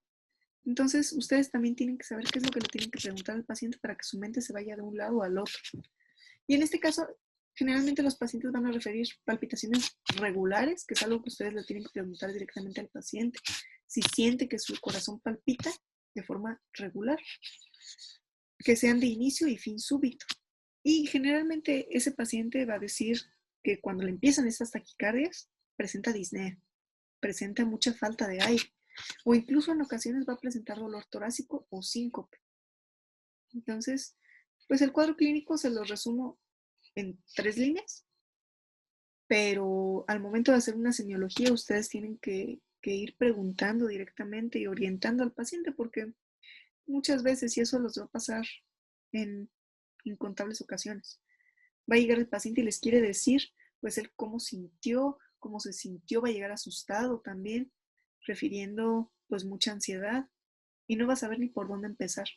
Entonces, ustedes también tienen que saber qué es lo que le tienen que preguntar al paciente para que su mente se vaya de un lado al otro. Y en este caso, Generalmente los pacientes van a referir palpitaciones regulares, que es algo que ustedes le tienen que preguntar directamente al paciente. Si siente que su corazón palpita de forma regular, que sean de inicio y fin súbito. Y generalmente ese paciente va a decir que cuando le empiezan estas taquicardias, presenta disnea, presenta mucha falta de aire, o incluso en ocasiones va a presentar dolor torácico o síncope. Entonces, pues el cuadro clínico se lo resumo en 3 líneas, pero al momento de hacer una semiología ustedes tienen que ir preguntando directamente y orientando al paciente, porque muchas veces, y eso los va a pasar en incontables ocasiones, va a llegar el paciente y les quiere decir, pues él cómo sintió, cómo se sintió, va a llegar asustado también, refiriendo pues mucha ansiedad, y no va a saber ni por dónde empezar.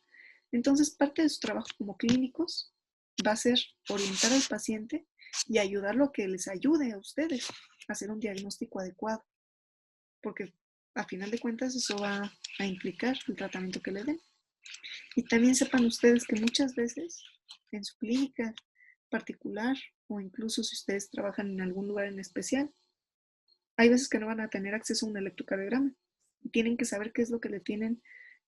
Entonces, parte de su trabajo como clínicos va a ser orientar al paciente y ayudarlo a que les ayude a ustedes a hacer un diagnóstico adecuado, porque a final de cuentas eso va a implicar el tratamiento que le den. Y también sepan ustedes que muchas veces en su clínica particular o incluso si ustedes trabajan en algún lugar en especial, hay veces que no van a tener acceso a un electrocardiograma y tienen que saber qué es lo que le tienen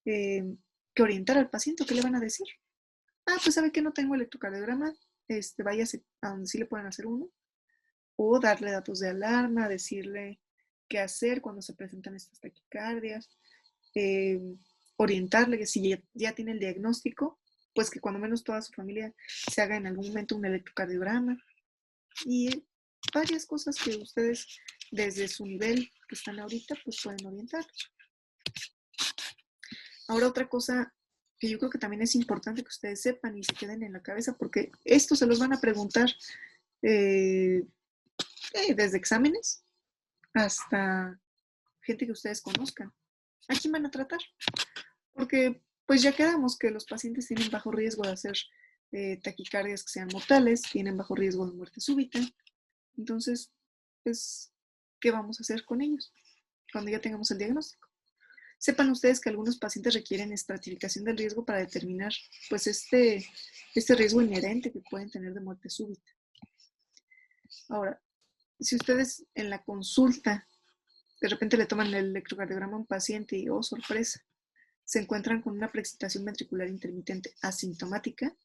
que orientar al paciente, qué le van a decir. Ah, pues sabe que no tengo electrocardiograma, váyase a donde sí le pueden hacer uno, o darle datos de alarma, decirle qué hacer cuando se presentan estas taquicardias, eh, orientarle que si ya tiene el diagnóstico, pues que cuando menos toda su familia se haga en algún momento un electrocardiograma y varias cosas que ustedes desde su nivel que están ahorita pues pueden orientar. Ahora otra cosa que yo creo que también es importante que ustedes sepan y se queden en la cabeza, porque esto se los van a preguntar desde exámenes hasta gente que ustedes conozcan. ¿A quién van a tratar? Porque pues ya quedamos que los pacientes tienen bajo riesgo de hacer taquicardias que sean mortales, tienen bajo riesgo de muerte súbita. Entonces, pues, ¿qué vamos a hacer con ellos cuando ya tengamos el diagnóstico? Sepan ustedes que algunos pacientes requieren estratificación del riesgo para determinar pues este riesgo inherente que pueden tener de muerte súbita. Ahora, si ustedes en la consulta de repente le toman el electrocardiograma a un paciente y, oh, sorpresa, se encuentran con una preexcitación ventricular intermitente asintomática,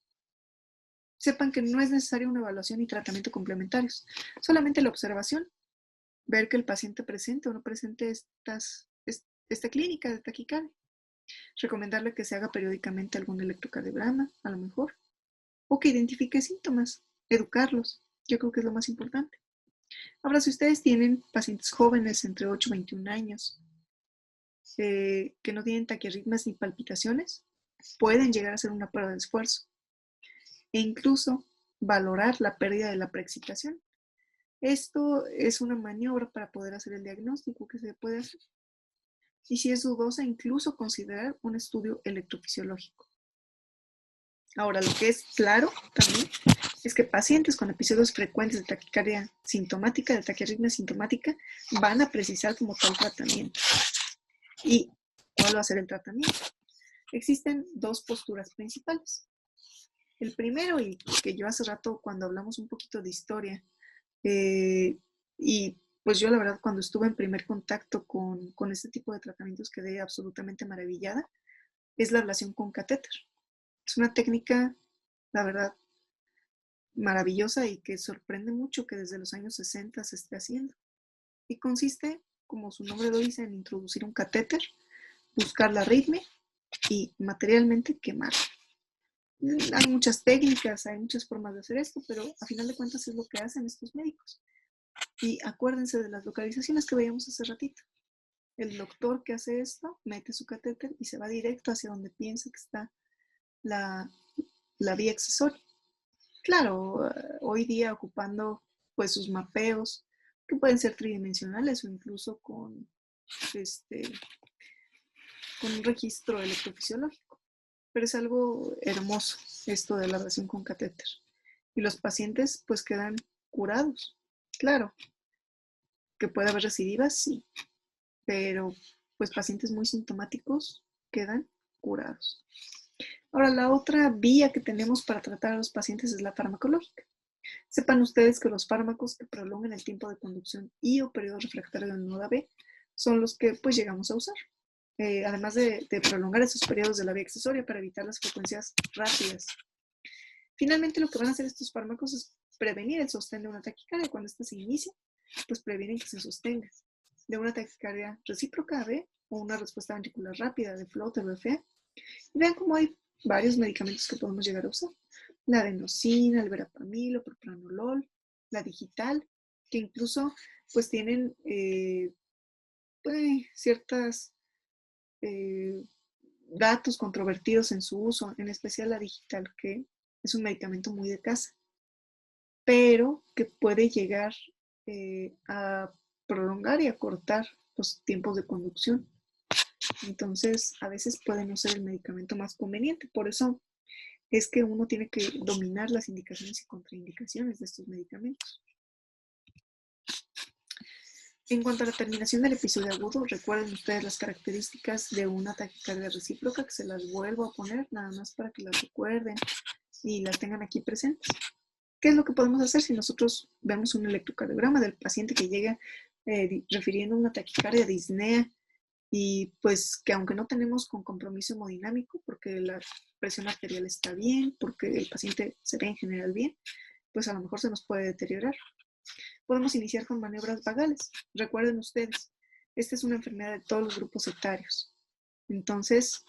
sepan que no es necesaria una evaluación y tratamiento complementarios, solamente la observación, ver que el paciente presente o no presente esta clínica de taquicardia. Recomendarle que se haga periódicamente algún electrocardiograma, a lo mejor, o que identifique síntomas, educarlos, yo creo que es lo más importante. Ahora, si ustedes tienen pacientes jóvenes entre 8 y 21 años, que no tienen taquiarritmias ni palpitaciones, pueden llegar a hacer una prueba de esfuerzo e incluso valorar la pérdida de la preexcitación. Esto es una maniobra para poder hacer el diagnóstico que se puede hacer. Y si es dudosa, incluso considerar un estudio electrofisiológico. Ahora, lo que es claro también es que pacientes con episodios frecuentes de taquicardia sintomática, de taquiarritmia sintomática, van a precisar como tal tratamiento. ¿Y cuál va a ser el tratamiento? Existen dos posturas principales. El primero, y que yo hace rato cuando hablamos un poquito de historia, y pues yo la verdad cuando estuve en primer contacto con este tipo de tratamientos quedé absolutamente maravillada, es la ablación con catéter. Es una técnica, la verdad, maravillosa y que sorprende mucho que desde los años 60 se esté haciendo. Y consiste, como su nombre lo dice, en introducir un catéter, buscar la arritmia y materialmente quemar. Hay muchas técnicas, hay muchas formas de hacer esto, pero a final de cuentas es lo que hacen estos médicos. Y acuérdense de las localizaciones que veíamos hace ratito. El doctor que hace esto mete su catéter y se va directo hacia donde piensa que está la vía accesoria. Claro, hoy día ocupando pues sus mapeos, que pueden ser tridimensionales o incluso con un registro electrofisiológico. Pero es algo hermoso esto de la ablación con catéter. Y los pacientes pues quedan curados. Claro, que puede haber recidivas, sí, pero pues pacientes muy sintomáticos quedan curados. Ahora, la otra vía que tenemos para tratar a los pacientes es la farmacológica. Sepan ustedes que los fármacos que prolongan el tiempo de conducción y o periodo refractario del nodo AB son los que pues llegamos a usar. Además de prolongar esos periodos de la vía accesoria para evitar las frecuencias rápidas. Finalmente, lo que van a hacer estos fármacos es prevenir el sostén de una taquicardia. Cuando ésta se inicia, pues previenen que se sostenga de una taquicardia recíproca AB o una respuesta ventricular rápida de float o VFA. Y vean cómo hay varios medicamentos que podemos llegar a usar. La adenosina, el verapamil, el propranolol, la digital, que incluso pues tienen ciertas datos controvertidos en su uso, en especial la digital, que es un medicamento muy de casa, pero que puede llegar a prolongar y acortar los tiempos de conducción. Entonces, a veces puede no ser el medicamento más conveniente. Por eso es que uno tiene que dominar las indicaciones y contraindicaciones de estos medicamentos. En cuanto a la terminación del episodio agudo, recuerden ustedes las características de una taquicardia recíproca, que se las vuelvo a poner nada más para que las recuerden y las tengan aquí presentes. ¿Qué es lo que podemos hacer si nosotros vemos un electrocardiograma del paciente que llega refiriendo una taquicardia de disnea y pues que aunque no tenemos con compromiso hemodinámico porque la presión arterial está bien, porque el paciente se ve en general bien, pues a lo mejor se nos puede deteriorar? Podemos iniciar con maniobras vagales. Recuerden ustedes, esta es una enfermedad de todos los grupos etarios. Entonces,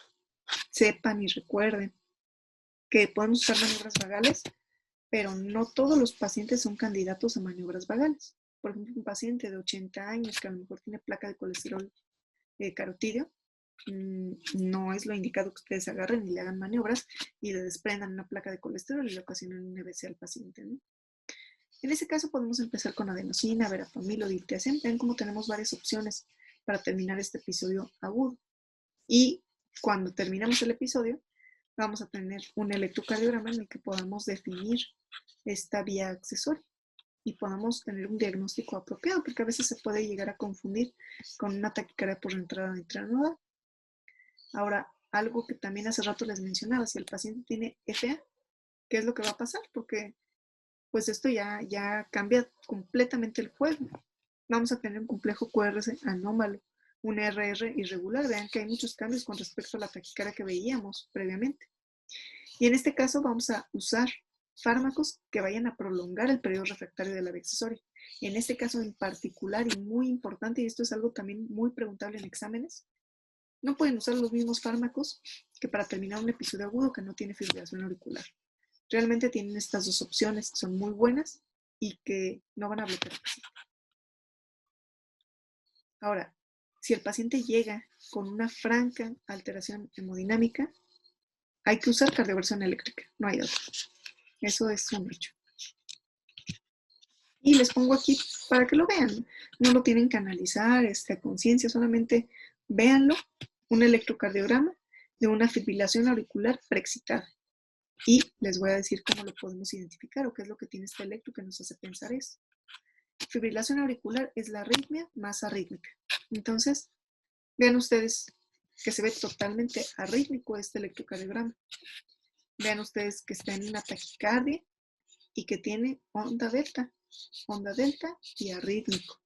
sepan y recuerden que podemos usar maniobras vagales, pero no todos los pacientes son candidatos a maniobras vagales. Por ejemplo, un paciente de 80 años que a lo mejor tiene placa de colesterol carotídeo, no es lo indicado que ustedes agarren y le hagan maniobras y le desprendan una placa de colesterol y le ocasionen un EBC al paciente, ¿no? En ese caso podemos empezar con adenosina, verapamil o diltiazem. Ven cómo tenemos varias opciones para terminar este episodio agudo. Y cuando terminamos el episodio, vamos a tener un electrocardiograma en el que podamos definir esta vía accesoria y podamos tener un diagnóstico apropiado, porque a veces se puede llegar a confundir con una taquicardia por entrada intranodal. Ahora, algo que también hace rato les mencionaba, si el paciente tiene FA, ¿qué es lo que va a pasar? Porque pues esto ya cambia completamente el juego. Vamos a tener un complejo QRS anómalo, un RR irregular. Vean que hay muchos cambios con respecto a la taquicardia que veíamos previamente. Y en este caso vamos a usar fármacos que vayan a prolongar el periodo refractario de la vía accesoria. En este caso en particular y muy importante, y esto es algo también muy preguntable en exámenes, no pueden usar los mismos fármacos que para terminar un episodio agudo que no tiene fibrilación auricular. Realmente tienen estas dos opciones que son muy buenas y que no van a bloquear el paciente. Ahora, si el paciente llega con una franca alteración hemodinámica, hay que usar cardioversión eléctrica, no hay otra. Eso es un hecho. Y les pongo aquí para que lo vean. No lo tienen que analizar a conciencia, solamente véanlo, un electrocardiograma de una fibrilación auricular preexcitada. Y les voy a decir cómo lo podemos identificar o qué es lo que tiene este electro que nos hace pensar eso. Fibrilación auricular es la arritmia más arrítmica. Entonces, vean ustedes que se ve totalmente arrítmico este electrocardiograma. Vean ustedes que está en una taquicardia y que tiene onda delta y arrítmico.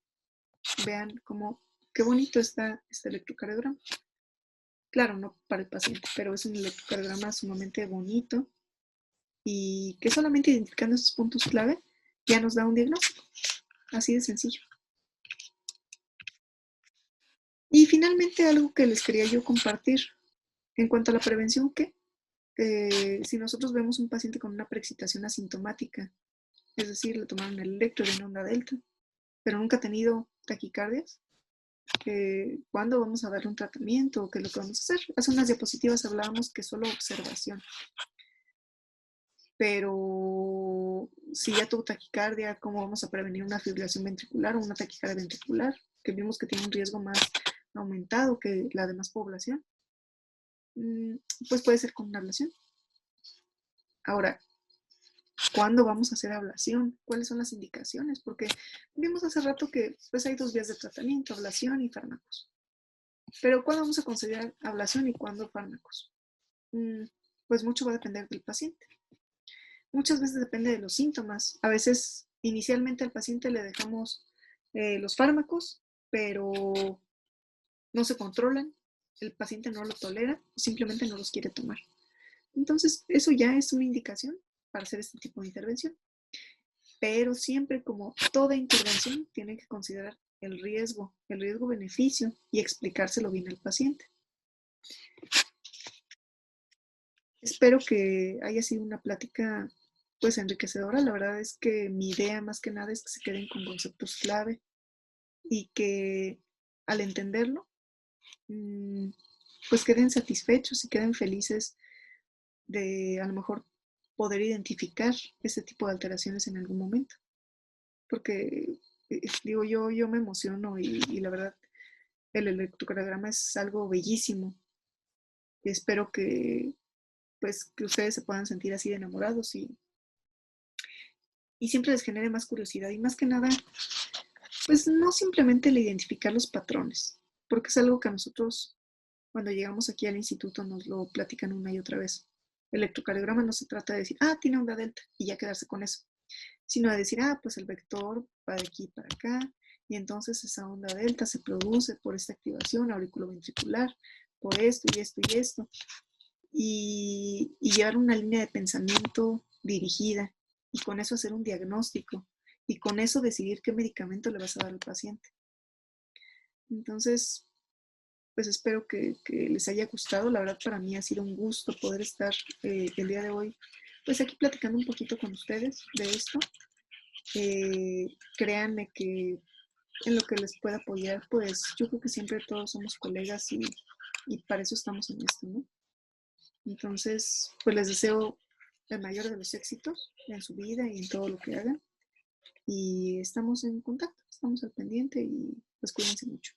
Vean cómo, qué bonito está este electrocardiograma. Claro, no para el paciente, pero es un electrocardiograma sumamente bonito y que solamente identificando estos puntos clave ya nos da un diagnóstico. Así de sencillo. Y finalmente algo que les quería yo compartir en cuanto a la prevención, que si nosotros vemos un paciente con una preexcitación asintomática, es decir, le tomaron el electro de onda delta, pero nunca ha tenido taquicardias, ¿cuándo vamos a darle un tratamiento? ¿Qué es lo que vamos a hacer? Hace unas diapositivas hablábamos que solo observación. Pero si ya tuvo taquicardia, ¿cómo vamos a prevenir una fibrilación ventricular o una taquicardia ventricular? Que vimos que tiene un riesgo más aumentado que la demás población. Pues puede ser con una ablación. Ahora, ¿cuándo vamos a hacer ablación? ¿Cuáles son las indicaciones? Porque vimos hace rato que pues hay dos vías de tratamiento, ablación y fármacos. Pero ¿cuándo vamos a considerar ablación y cuándo fármacos? Pues mucho va a depender del paciente. muchas veces depende de los síntomas. A veces inicialmente al paciente le dejamos los fármacos, pero no se controlan, el paciente no lo tolera o simplemente no los quiere tomar. Entonces, eso ya es una indicación para hacer este tipo de intervención. Pero siempre, como toda intervención, tiene que considerar el riesgo-beneficio y explicárselo bien al paciente. Espero que haya sido una plática pues enriquecedora. La verdad es que mi idea más que nada es que se queden con conceptos clave y que al entenderlo, pues queden satisfechos y queden felices de a lo mejor poder identificar este tipo de alteraciones en algún momento. Porque digo, yo me emociono y la verdad el electrocardiograma es algo bellísimo. Y espero que pues que ustedes se puedan sentir así de enamorados y siempre les genere más curiosidad y más que nada, pues no simplemente el identificar los patrones, porque es algo que a nosotros cuando llegamos aquí al instituto nos lo platican una y otra vez. El electrocardiograma no se trata de decir, tiene onda delta y ya quedarse con eso, sino de decir, pues el vector va de aquí para acá y entonces esa onda delta se produce por esta activación auriculoventricular, por esto y esto y esto, y llevar una línea de pensamiento dirigida y con eso hacer un diagnóstico y con eso decidir qué medicamento le vas a dar al paciente. Entonces, pues espero que les haya gustado. La verdad para mí ha sido un gusto poder estar el día de hoy, pues aquí platicando un poquito con ustedes de esto. Créanme que en lo que les pueda apoyar, pues yo creo que siempre todos somos colegas y para eso estamos en esto, ¿no? Entonces, pues les deseo el mayor de los éxitos en su vida y en todo lo que hagan. Y estamos en contacto, estamos al pendiente y pues cuídense mucho.